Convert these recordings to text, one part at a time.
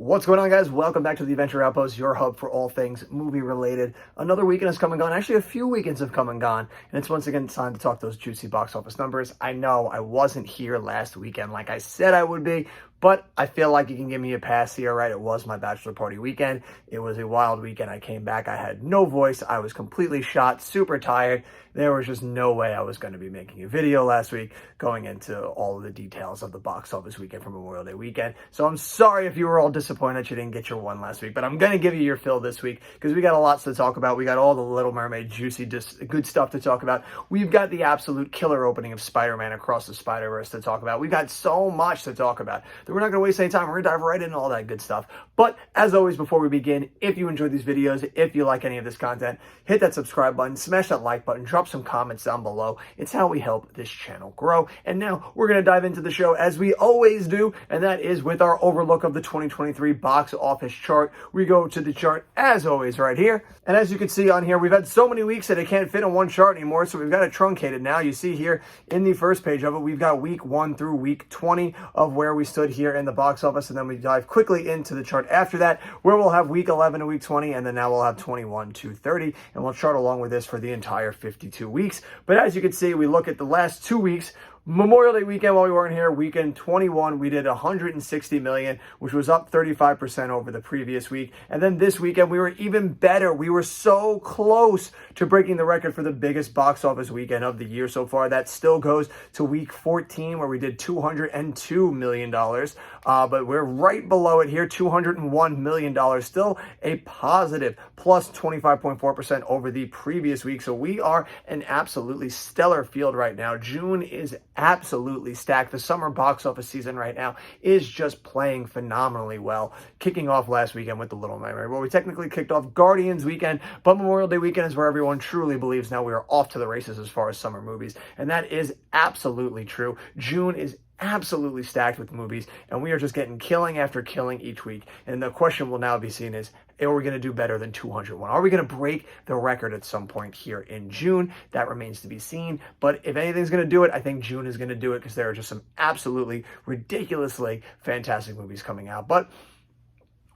What's going on, guys? Welcome back to the Adventure Outpost, your hub for all things movie related. Another weekend has come and gone. Actually, a few weekends have come and gone, and it's once again time to talk those juicy box office numbers. I know I wasn't here last weekend like I said I would be, but I feel like you can give me a pass here, right? It was my bachelor party weekend. It was a wild weekend. I came back. I had no voice. I was completely shot, super tired. There was just no way I was going to be making a video last week going into all of the details of the box office weekend for Memorial Day weekend. So I'm sorry if you were all disappointed you didn't get your one last week, but I'm going to give you your fill this week because we got a lot to talk about. We got all the Little Mermaid juicy, good stuff to talk about. We've got the absolute killer opening of Spider-Man Across the Spider-Verse to talk about. We've got so much to talk about that we're not going to waste any time. We're going to dive right into all that good stuff. But as always, before we begin, if you enjoyed these videos, if you like any of this content, hit that subscribe button, smash that like button, drop some comments down below. It's how we help this channel grow. And now we're going to dive into the show as we always do, and that is with our overlook of the 2023 box office chart. We go to the chart as always right here. And as you can see on here, we've had so many weeks that it can't fit on one chart anymore, so we've got it truncated now. You see here in the first page of it, we've got week 1 through week 20 of where we stood here in the box office, and then we dive quickly into the chart after that, where we'll have week 11 to week 20, and then now we'll have 21 to 30, and we'll chart along with this for the entire 52 weeks. But as you can see, we look at the last 2 weeks. Memorial Day weekend, while we weren't here, weekend 21, we did 160 million, which was up 35% over the previous week. And then this weekend, we were even better. We were so close to breaking the record for the biggest box office weekend of the year so far. That still goes to week 14, where we did $202 million. But we're right below it here, $201 million. Still a positive plus 25.4% over the previous week. So we are an absolutely stellar field right now. June is absolutely stacked. The summer box office season right now is just playing phenomenally well. Kicking off last weekend with The Little Mermaid. Well, we technically kicked off Guardians weekend, but Memorial Day weekend is where everyone truly believes now we are off to the races as far as summer movies. And that is absolutely true. June is absolutely stacked with movies, and we are just getting killing after killing each week. And the question will now be seen is, are we going to do better than 201? Are we going to break the record at some point here in June? That remains to be seen. But if anything's going to do it, I think June is going to do it, because there are just some absolutely ridiculously fantastic movies coming out. But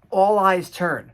all eyes turn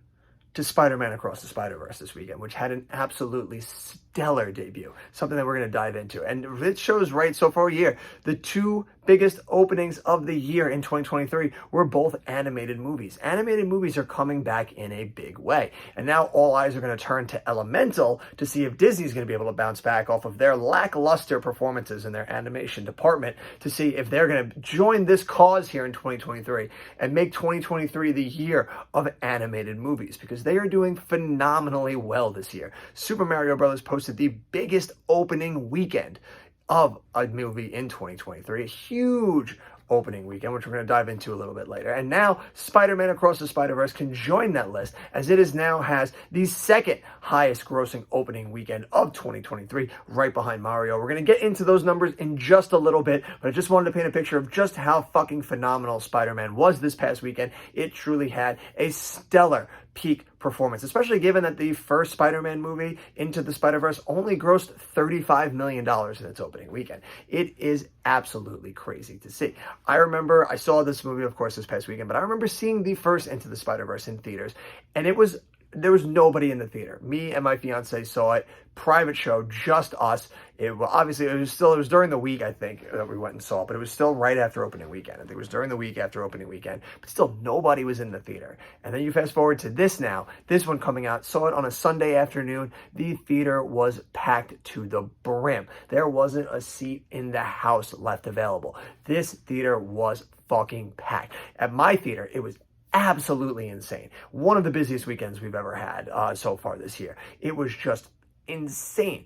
to Spider-Man Across the Spider-Verse this weekend, which had an absolutely stellar debut, something that we're going to dive into. And it shows right so far here, the two biggest openings of the year in 2023 were both animated movies. Animated movies are coming back in a big way. And now all eyes are going to turn to Elemental to see if Disney's going to be able to bounce back off of their lackluster performances in their animation department, to see if they're going to join this cause here in 2023 and make 2023 the year of animated movies, because they are doing phenomenally well this year. Super Mario Bros. Posted the biggest opening weekend of a movie in 2023. A huge opening weekend, which we're going to dive into a little bit later. And now Spider-Man Across the Spider-Verse can join that list, as it is now has the second highest grossing opening weekend of 2023, right behind Mario. We're going to get into those numbers in just a little bit, but I just wanted to paint a picture of just how fucking phenomenal Spider-Man was this past weekend. It truly had a stellar peak performance, especially given that the first Spider-Man movie, Into the Spider-Verse, only grossed $35 million in its opening weekend. It is absolutely crazy to see. I remember, I saw this movie, of course, this past weekend, but I remember seeing the first Into the Spider-Verse in theaters, and there was nobody in the theater. Me and my fiance saw it, private show, just us. It was during the week, I think, that we went and saw it, but it was still right after opening weekend. I think it was during the week after opening weekend, but still nobody was in the theater. And then you fast forward to this now, this one coming out, saw it on a Sunday afternoon. The theater was packed to the brim. There wasn't a seat in the house left available. This theater was fucking packed. At my theater, it was absolutely insane. One of the busiest weekends we've ever had so far this year. It was just insane.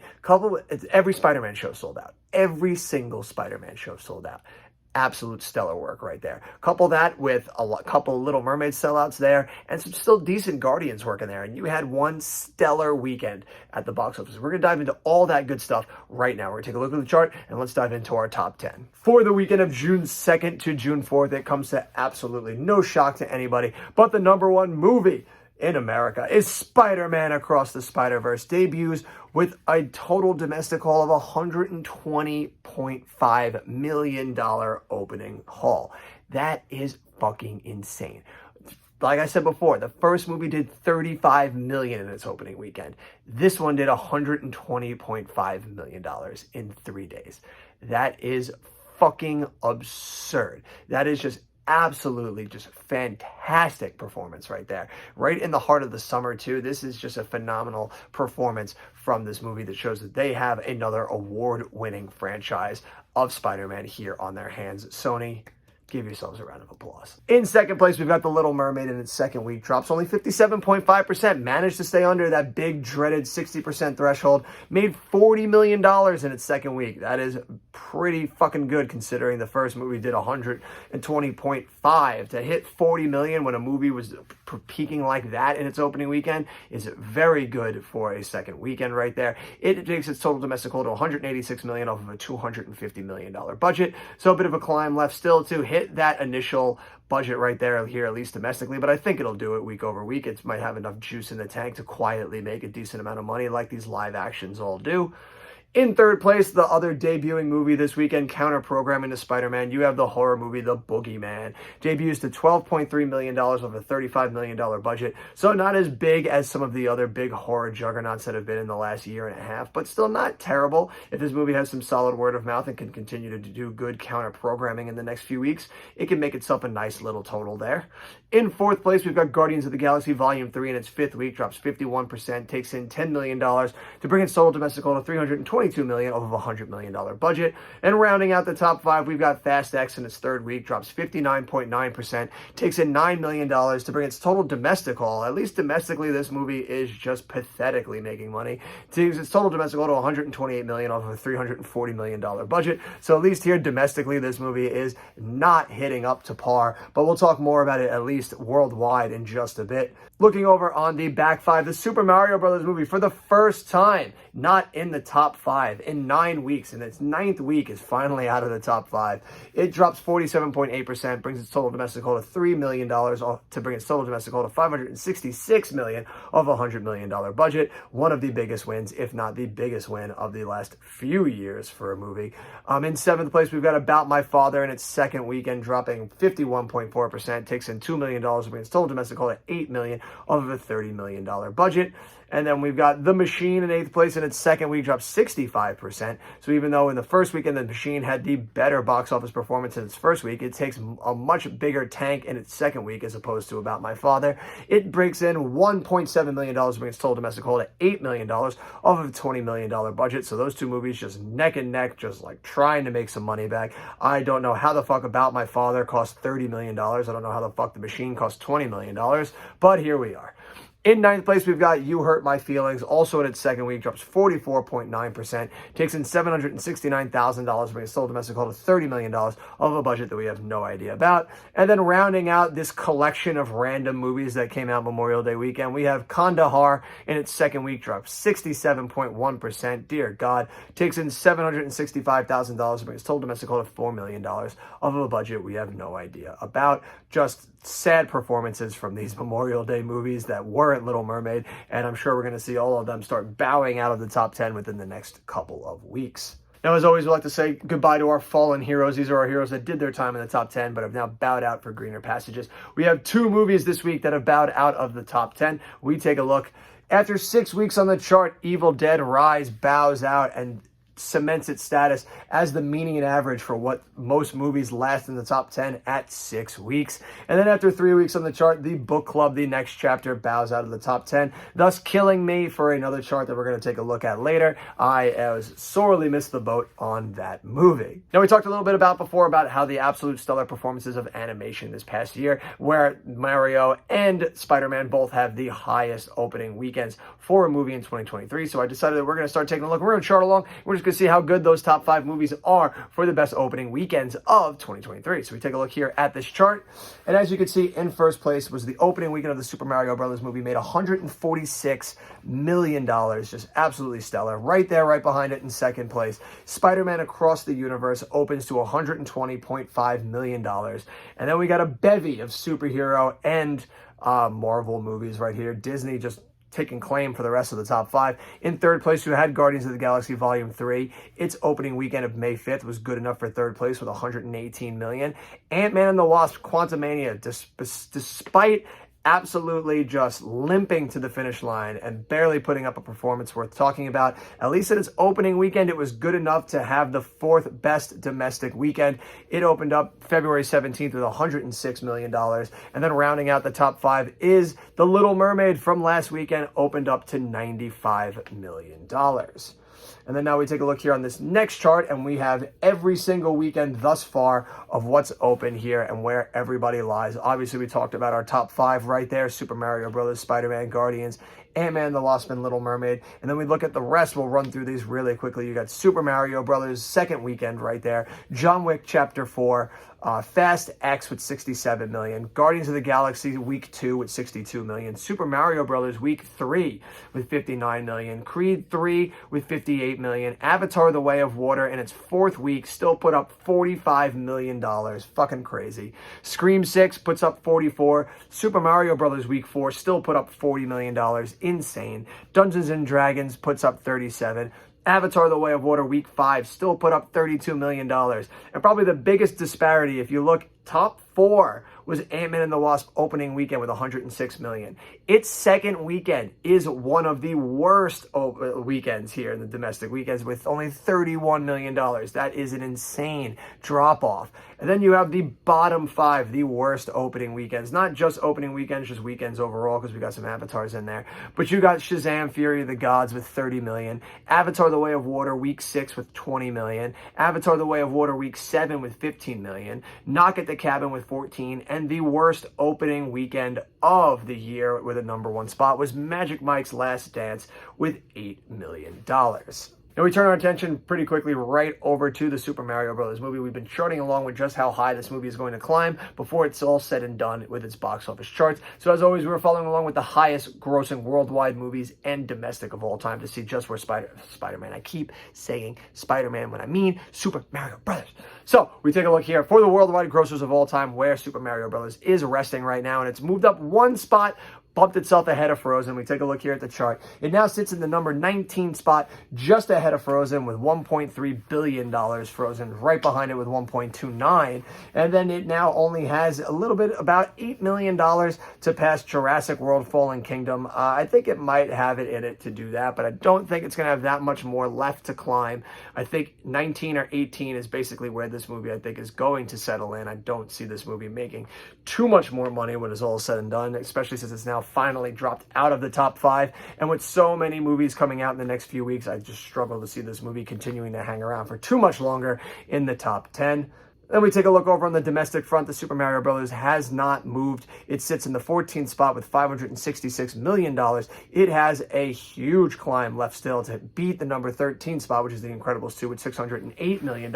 Every Spider-Man show sold out. Every single Spider-Man show sold out. Absolute stellar work right there. Couple that with couple Little Mermaid sellouts there, and some still decent Guardians work in there, and you had one stellar weekend at the box office. We're going to dive into all that good stuff right now. We're going to take a look at the chart, and let's dive into our top 10. For the weekend of June 2nd to June 4th, it comes to absolutely no shock to anybody, but the number one movie in America is Spider-Man Across the Spider-Verse. Debuts with a total domestic haul of $120.5 million opening haul. That is fucking insane. like I said before, the first movie did $35 million in its opening weekend. This one did $120.5 million in 3 days. That is fucking absurd. That is just absolutely just fantastic performance right there. Right in the heart of the summer too. This is just a phenomenal performance from this movie that shows that they have another award-winning franchise of Spider-Man here on their hands. Sony, give yourselves a round of applause. In second place, we've got The Little Mermaid in its second week. Drops only 57.5%. Managed to stay under that big dreaded 60% threshold. Made $40 million in its second week. That is pretty fucking good considering the first movie did 120.5. To hit 40 million when a movie was peaking like that in its opening weekend is very good for a second weekend right there. It takes its total domestic hold to 186 million off of a $250 million budget. So a bit of a climb left still to hit that initial budget right there here, at least domestically, but I think it'll do it week over week. It might have enough juice in the tank to quietly make a decent amount of money like these live actions all do. In third place, the other debuting movie this weekend, counter-programming to Spider-Man, you have the horror movie, The Boogeyman. Debuts to $12.3 million of a $35 million budget, so not as big as some of the other big horror juggernauts that have been in the last year and a half, but still not terrible. If this movie has some solid word of mouth and can continue to do good counter-programming in the next few weeks, it can make itself a nice little total there. In fourth place, we've got Guardians of the Galaxy Volume 3 in its fifth week, drops 51%, takes in $10 million to bring its total domestic total to $322 million off of a $100 million budget. And rounding out the top five, we've got Fast X in its third week, drops 59.9%, takes in $9 million to bring its total domestic haul. At least domestically, this movie is just pathetically making money. Takes its total domestic haul to $128 million off of a $340 million budget. So at least here domestically, this movie is not hitting up to par, but we'll talk more about it at least worldwide in just a bit. Looking over on the back five, the Super Mario Brothers movie for the first time not in the top five in 9 weeks, and its ninth week is finally out of the top five. It drops 47.8%, brings its total domestic haul to $3 million to bring its total domestic haul to $566 million of a $100 million budget. One of the biggest wins, if not the biggest win of the last few years for a movie. In seventh place, we've got About My Father in its second weekend, dropping 51.4%, takes in $2 million to bring its total domestic haul to $8 million of a $30 million budget. And then we've got The Machine in eighth place in its second week, dropped 65%. So even though in the first weekend, The Machine had the better box office performance in its first week, it takes a much bigger tank in its second week as opposed to About My Father. It breaks in $1.7 million to bring its total domestic haul to $8 million off of a $20 million budget. So those two movies just neck and neck, just like trying to make some money back. I don't know how the fuck About My Father cost $30 million. I don't know how the fuck The Machine cost $20 million, but here we are. In ninth place, we've got You Hurt My Feelings, also in its second week, drops 44.9%, takes in $769,000, brings its total domestic haul to $30 million of a budget that we have no idea about. And then rounding out this collection of random movies that came out Memorial Day weekend, we have Kandahar in its second week, drops 67.1%. Dear God, takes in $765,000, brings its total domestic haul to $4 million of a budget we have no idea about. Just sad performances from these Memorial Day movies that weren't Little Mermaid, and I'm sure we're going to see all of them start bowing out of the top 10 within the next couple of weeks. Now, as always, we like to say goodbye to our fallen heroes. These are our heroes that did their time in the top 10, but have now bowed out for greener passages. We have 2 movies this week that have bowed out of the top 10. We take a look. After 6 weeks on the chart, Evil Dead Rise bows out and cements its status as the median average for what most movies last in the top 10 at 6 weeks. And then after 3 weeks on the chart, The Book Club, The Next Chapter, bows out of the top 10, thus killing me for another chart that we're going to take a look at later. I sorely missed the boat on that movie. Now, we talked a little bit before about how the absolute stellar performances of animation this past year, where Mario and Spider-Man both have the highest opening weekends for a movie in 2023. So I decided that we're going to start taking a look. We're going to chart along. We're just going to see how good those top 5 movies are for the best opening weekends of 2023. So we take a look here at this chart. And as you can see, in first place was the opening weekend of the Super Mario Brothers movie, made $146 million. Just absolutely stellar. Right there, right behind it in second place, Spider-Man Across the Universe opens to $120.5 million. And then we got a bevy of superhero and Marvel movies right here. Disney just taking claim for the rest of the top 5. In third place, we had Guardians of the Galaxy Volume 3. Its opening weekend of May 5th was good enough for third place with $118 million. Ant-Man and the Wasp: Quantumania, despite absolutely just limping to the finish line and barely putting up a performance worth talking about. At least at its opening weekend, it was good enough to have the fourth best domestic weekend. It opened up February 17th with $106 million. And then rounding out the top five is The Little Mermaid from last weekend, opened up to $95 million. And then now we take a look here on this next chart, and we have every single weekend thus far of what's open here and where everybody lies. Obviously, we talked about our top five right there: Super Mario Brothers, Spider-Man, Guardians, Ant-Man, The Wasp, and Little Mermaid. And then we look at the rest. We'll run through these really quickly. You got Super Mario Brothers second weekend right there, John Wick Chapter 4, Fast X with 67 million, Guardians of the Galaxy week 2 with 62 million, Super Mario Brothers week 3 with 59 million, Creed 3 with 58 million, Avatar The Way of Water in its fourth week still put up $45 million. Fucking crazy. Scream 6 puts up 44, Super Mario Brothers week 4 still put up $40 million. Insane. Dungeons and Dragons puts up 37. Avatar The Way of Water week 5 still put up $32 million. And probably the biggest disparity, if you look, top 4 was Ant-Man and the Wasp opening weekend with $106 million. Its second weekend is one of the worst weekends here in the domestic weekends with only $31 million. That is an insane drop-off. And then you have the bottom 5, the worst opening weekends. Not just opening weekends, just weekends overall, because we got some Avatars in there. But you got Shazam! Fury of the Gods with $30 million. Avatar The Way of Water week 6 with $20 million. Avatar The Way of Water week 7 with $15 million. Knock at the Cabin with 14, and the worst opening weekend of the year with a number 1 spot was Magic Mike's Last Dance with $8 million. Now we turn our attention pretty quickly right over to the Super Mario Brothers movie. We've been charting along with just how high this movie is going to climb before it's all said and done with its box office charts. So as always, we're following along with the highest grossing worldwide movies and domestic of all time to see just where Spider-Man. I keep saying Spider-Man when I mean Super Mario Brothers. So we take a look here for the worldwide grossers of all time where Super Mario Brothers is resting right now, and it's moved up 1 spot, bumped itself ahead of Frozen. We take a look here at the chart. It now sits in the number 19 spot, just ahead of Frozen with $1.3 billion. Frozen right behind it with 1.29. And then it now only has a little bit, about $8 million to pass Jurassic World Fallen Kingdom. I think it might have it in it to do that, but I don't think it's going to have that much more left to climb. I think 19 or 18 is basically where this movie, I think, is going to settle in. I don't see this movie making too much more money when it's all said and done, especially since it's now finally dropped out of the top 5. And with so many movies coming out in the next few weeks, I just struggle to see this movie continuing to hang around for too much longer in the top 10. Then we take a look over on the domestic front. The Super Mario Brothers has not moved. It sits in the 14th spot with $566 million. It has a huge climb left still to beat the number 13 spot, which is The Incredibles 2 with $608 million.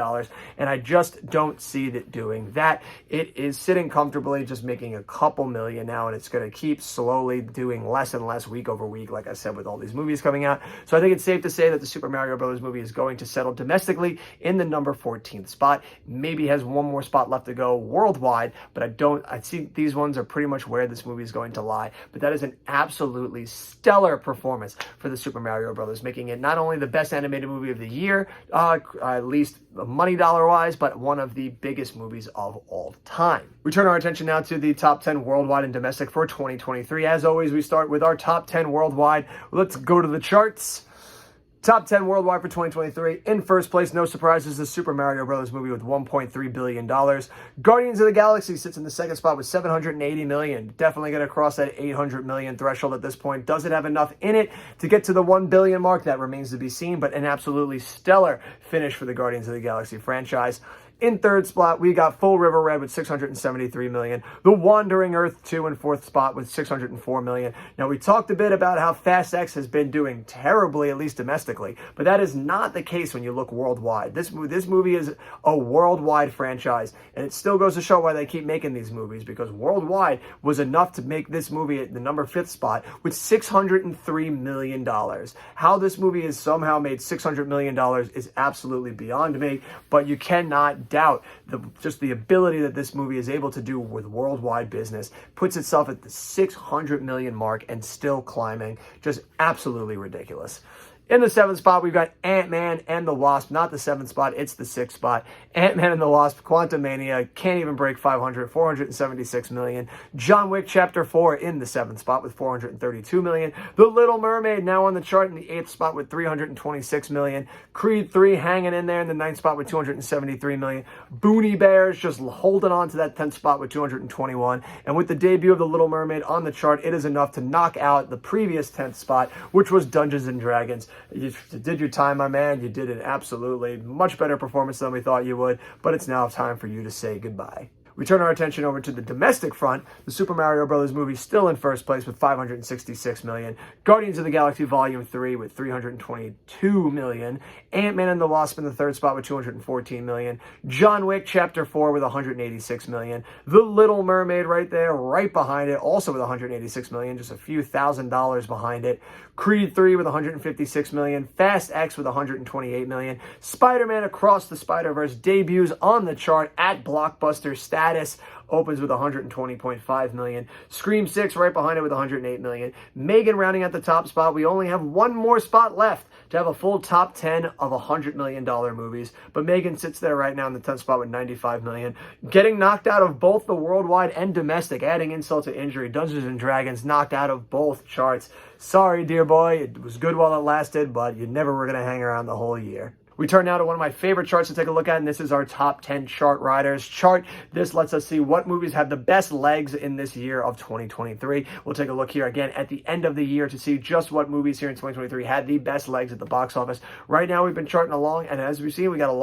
And I just don't see it doing that. It is sitting comfortably, just making a couple million now, and it's going to keep slowly doing less and less week over week, like I said, with all these movies coming out. So I think it's safe to say that the Super Mario Brothers movie is going to settle domestically in the number 14th spot. Maybe has one more spot left to go worldwide, but I see these ones are pretty much where this movie is going to lie. But that is an absolutely stellar performance for the Super Mario Brothers, making it not only the best animated movie of the year, at least money dollar wise, but one of the biggest movies of all time. We turn our attention now to the top 10 worldwide and domestic for 2023. As always, we start with our top 10 worldwide. Let's go to the charts. Top 10 worldwide for 2023. In first place, no surprises, the Super Mario Brothers movie with $1.3 billion. Guardians of the Galaxy sits in the second spot with $780 million. Definitely going to cross that $800 million threshold at this point. Does it have enough in it to get to the $1 billion mark? That remains to be seen, but an absolutely stellar finish for the Guardians of the Galaxy franchise. In third spot, we got Full River Red with $673 million. The Wandering Earth 2 in fourth spot with $604 million. Now, we talked a bit about how Fast X has been doing terribly, at least domestically, but that is not the case when you look worldwide. This movie is a worldwide franchise, and it still goes to show why they keep making these movies, because worldwide was enough to make this movie at the number 5th spot with $603 million. How this movie has somehow made $600 million is absolutely beyond me, but you cannot doubt just the ability that this movie is able to do with worldwide business. Puts itself at the $600 million mark and still climbing. Just absolutely ridiculous. In the 7th spot, we've got Ant-Man and the Wasp. Not the 7th spot, it's the 6th spot. Ant-Man and the Wasp, Quantumania, can't even break 500, 476 million. John Wick Chapter 4 in the 7th spot with 432 million. The Little Mermaid now on the chart in the 8th spot with 326 million. Creed 3 hanging in there in the 9th spot with 273 million. Boonie Bears just holding on to that 10th spot with 221. And with the debut of The Little Mermaid on the chart, it is enough to knock out the previous 10th spot, which was Dungeons and Dragons. You did your time, my man. You did an absolutely much better performance than we thought you would, but it's now time for you to say goodbye. We turn our attention over to the domestic front. The Super Mario Bros. Movie still in first place with 566 million. Guardians of the Galaxy Volume 3 with 322 million. Ant-Man and the Wasp in the 3rd spot with 214 million. John Wick Chapter 4 with 186 million. The Little Mermaid right there, right behind it, also with 186 million, just a few $1,000s behind it. Creed 3 with 156 million. Fast X with 128 million. Spider-Man Across the Spider-Verse debuts on the chart at blockbuster status, opens with 120.5 million. Scream 6 right behind it with 108 million. Megan rounding at the top spot. We only have one more spot left to have a full top 10 of $100 million movies, but Megan sits there right now in the 10th spot with 95 million. Getting knocked out of both the worldwide and domestic, adding insult to injury. Dungeons and Dragons knocked out of both charts. Sorry, dear boy, it was good while it lasted, but you never were going to hang around the whole year. We turn now to one of my favorite charts to take a look at, and this is our top 10 chart riders chart. This lets us see what movies have the best legs in this year of 2023. We'll take a look here again at the end of the year to see just what movies here in 2023 had the best legs at the box office. Right now, we've been charting along, and as we've seen, we got a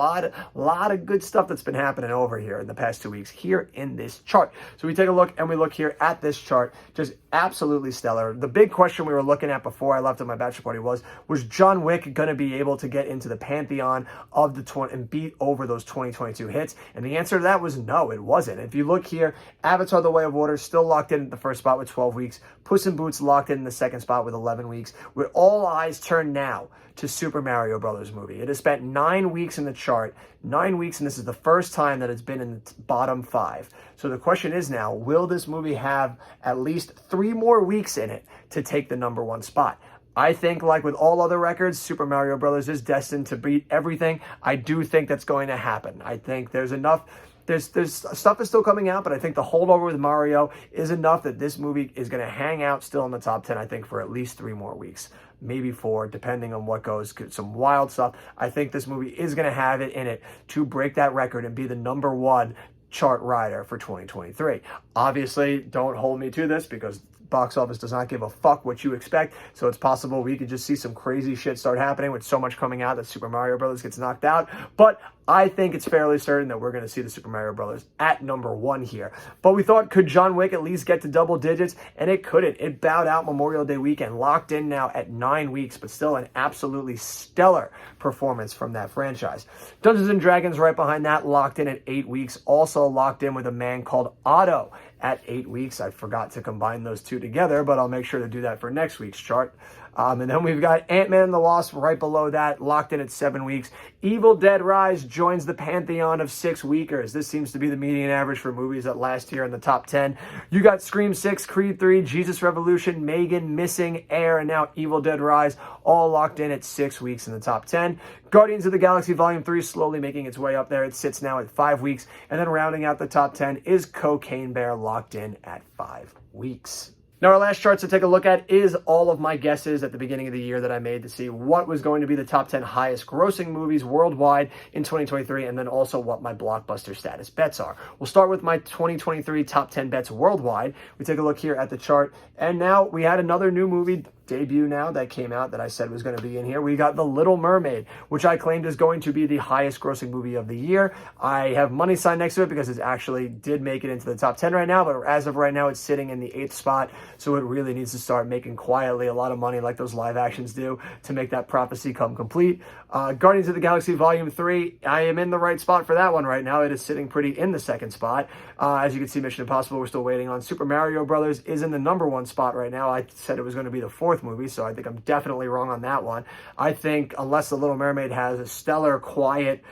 lot of good stuff that's been happening over here in the past 2 weeks here in this chart. So we take a look, and we look here at this chart, just absolutely stellar. The big question we were looking at before I left on my bachelor party was John Wick going to be able to get into the pantheon of the 20 and beat over those 2022 hits? And the answer to that was no, it wasn't. If you look here, Avatar: The Way of Water still locked in at the first spot with 12 weeks. Puss in Boots locked in the second spot with 11 weeks. With all eyes turned now to Super Mario Bros. Movie. It has spent 9 weeks in the chart, 9 weeks, and this is the first time that it's been in the bottom 5. So the question is now, will this movie have at least 3 more weeks in it to take the number 1 spot? I think, like with all other records, Super Mario Bros. Is destined to beat everything. I do think that's going to happen. I think there's enough. There's stuff is still coming out, but I think the holdover with Mario is enough that this movie is going to hang out still in the top 10, I think, for at least 3 more weeks. Maybe 4, depending on what goes. Some wild stuff. I think this movie is going to have it in it to break that record and be the number 1 chart rider for 2023. Obviously, don't hold me to this because box office does not give a fuck what you expect, so it's possible we could just see some crazy shit start happening with so much coming out that Super Mario Bros. Gets knocked out, but I think it's fairly certain that we're going to see the Super Mario Bros. At number 1 here. But we thought, could John Wick at least get to double digits? And it couldn't. It bowed out Memorial Day weekend, locked in now at 9 weeks, but still an absolutely stellar performance from that franchise. Dungeons and Dragons right behind that, locked in at 8 weeks, also locked in with a man called Otto at 8 weeks. I forgot to combine those two together, but I'll make sure to do that for next week's chart. And then we've got Ant-Man and the Wasp right below that, locked in at 7 weeks. Evil Dead Rise joins the pantheon of 6-weekers. This seems to be the median average for movies that last year in the top 10. You got Scream 6, Creed 3, Jesus Revolution, Megan, Missing, Air, and now Evil Dead Rise, all locked in at 6 weeks in the top 10. Guardians of the Galaxy Volume 3 slowly making its way up there. It sits now at 5 weeks. And then rounding out the top 10 is Cocaine Bear, locked in at 5 weeks. Now, our last chart to take a look at is all of my guesses at the beginning of the year that I made to see what was going to be the top 10 highest grossing movies worldwide in 2023, and then also what my blockbuster status bets are. We'll start with my 2023 top 10 bets worldwide. We take a look here at the chart, and now we had another new movie debut now that came out that I said was going to be in here. We got The Little Mermaid, which I claimed is going to be the highest grossing movie of the year. I have money sign next to it because it actually did make it into the top 10 right now, but as of right now, it's sitting in the 8th spot, so it really needs to start making quietly a lot of money like those live actions do to make that prophecy come complete. Guardians of the Galaxy Volume 3, I am in the right spot for that one right now. It is sitting pretty in the 2nd spot. As you can see, Mission Impossible, we're still waiting on. Super Mario Brothers is in the number 1 spot right now. I said it was going to be the 4th movie, so I think I'm definitely wrong on that one. I think unless The Little Mermaid has a stellar, quiet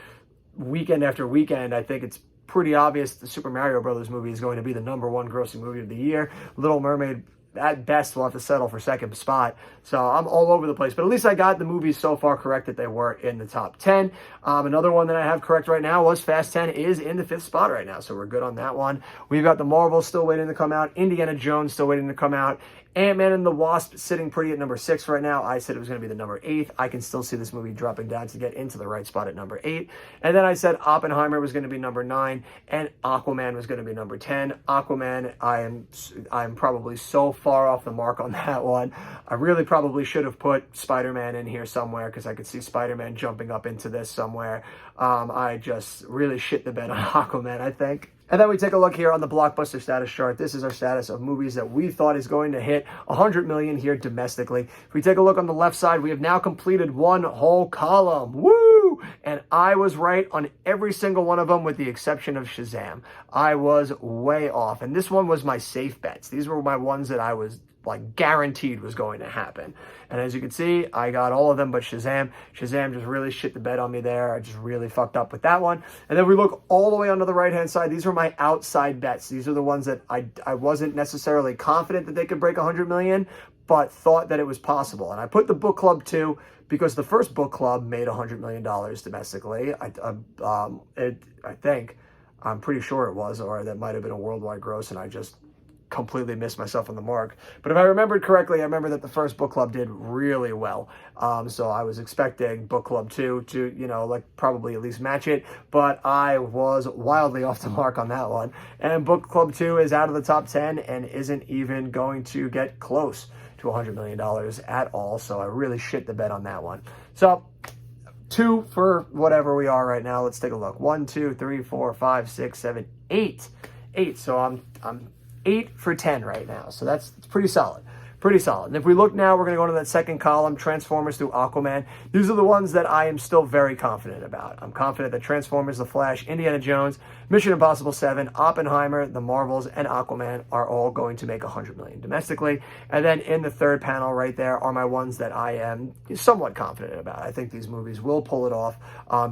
weekend after weekend, I think it's pretty obvious the Super Mario Brothers movie is going to be the number 1 grossing movie of the year. Little Mermaid at best we'll have to settle for second spot. So I'm all over the place. But at least I got the movies so far correct that they were in the top 10. Another one that I have correct right now was Fast 10 is in the 5th spot right now. So we're good on that one. We've got the Marvels still waiting to come out. Indiana Jones still waiting to come out. Ant-Man and the Wasp sitting pretty at number 6 right now. I said it was going to be the number 8th. I can still see this movie dropping down to get into the right spot at number 8. And then I said Oppenheimer was going to be number 9 and Aquaman was going to be number 10. Aquaman, I'm probably so far off the mark on that one. I really probably should have put Spider-Man in here somewhere because I could see Spider-Man jumping up into this somewhere. I just really shit the bed on Aquaman, I think. And then we take a look here on the blockbuster status chart. This is our status of movies that we thought is going to hit 100 million here domestically. If we take a look on the left side, we have now completed one whole column. Woo! And I was right on every single one of them with the exception of Shazam. I was way off. And this one was my safe bets. These were my ones that I was like guaranteed was going to happen. And as you can see, I got all of them but Shazam. Shazam just really shit the bed on me there. I just really fucked up with that one. And then we look all the way onto the right-hand side. These were my outside bets. These are the ones that I wasn't necessarily confident that they could break 100 million, but thought that it was possible. And I put the book club too, because the first book club made $100 million domestically. I think, I'm pretty sure it was, or that might have been a worldwide gross, and I just completely missed myself on the mark. But if I remembered correctly, I remember that the first book club did really well. So I was expecting book club 2 to, like probably at least match it, but I was wildly off the mark on that one. And book club 2 is out of the top 10 and isn't even going to get close to $100 million at all. So I really shit the bed on that one. So 2 for whatever we are right now. Let's take a look. 1, 2, 3, 4, 5, 6, 7, 8. 8. So I'm 8 for 10 right now. So that's pretty solid. Pretty solid. And if we look now, we're going to go into that second column, Transformers through Aquaman. These are the ones that I am still very confident about. I'm confident that Transformers, The Flash, Indiana Jones, Mission Impossible 7, Oppenheimer, The Marvels, and Aquaman are all going to make 100 million domestically. And then in the third panel right there are my ones that I am somewhat confident about. I think these movies will pull it off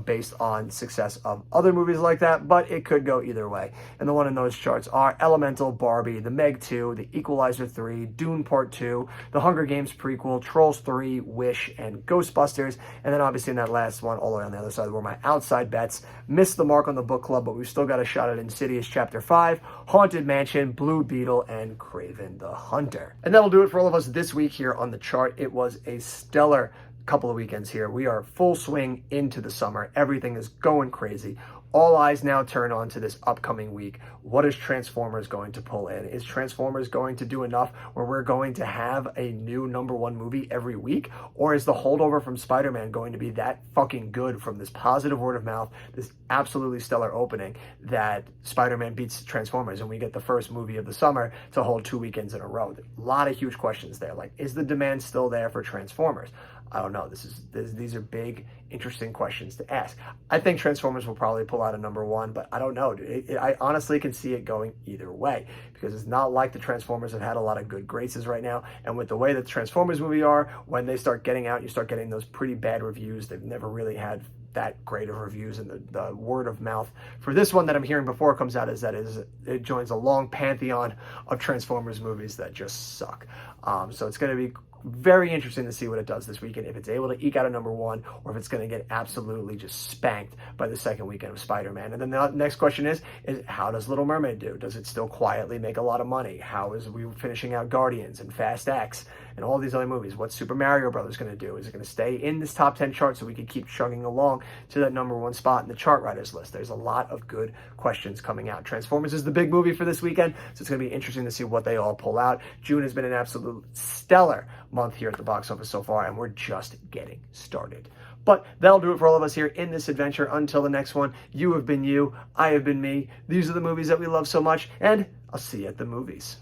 based on success of other movies like that, but it could go either way. And the one in those charts are Elemental, Barbie, The Meg 2, The Equalizer 3, Dune Part 2, The Hunger Games prequel, Trolls 3, Wish, and Ghostbusters. And then obviously in that last one, all the way on the other side, were my outside bets. Missed the mark on the book club, but we've still got a shot at Insidious Chapter 5, Haunted Mansion, Blue Beetle, and Kraven the Hunter. And that'll do it for all of us this week here on the chart. It was a stellar couple of weekends here. We are full swing into the summer. Everything is going crazy. All eyes now turn on to this upcoming week. What is Transformers going to pull in? Is Transformers going to do enough where we're going to have a new #1 movie every week? Or is the holdover from Spider-Man going to be that fucking good from this positive word of mouth, this absolutely stellar opening, that Spider-Man beats Transformers and we get the first movie of the summer to hold 2 weekends in a row? A lot of huge questions there. Like, is the demand still there for Transformers? I don't know. These are big, interesting questions to ask. I think Transformers will probably pull out a #1, but I don't know. I honestly can see it going either way because it's not like the Transformers have had a lot of good graces right now. And with the way that the Transformers movie are, when they start getting out, you start getting those pretty bad reviews. They've never really had that great of reviews, and the word of mouth for this one that I'm hearing before it comes out is that it joins a long pantheon of Transformers movies that just suck. So it's going to be very interesting to see what it does this weekend, if it's able to eke out a #1 or if it's going to get absolutely just spanked by the second weekend of Spider-Man. And then the next question is how does Little Mermaid do? Does it still quietly make a lot of money? How is we finishing out Guardians and Fast X and all these other movies? What's Super Mario Brothers going to do? Is it going to stay in this top 10 chart so we can keep chugging along to that #1 spot in the chart writers list? There's a lot of good questions coming out. Transformers is the big movie for this weekend, so it's going to be interesting to see what they all pull out. June has been an absolute stellar month here at the box office so far, and we're just getting started. But that'll do it for all of us here in this adventure. Until the next one, you have been you, I have been me. These are the movies that we love so much, and I'll see you at the movies.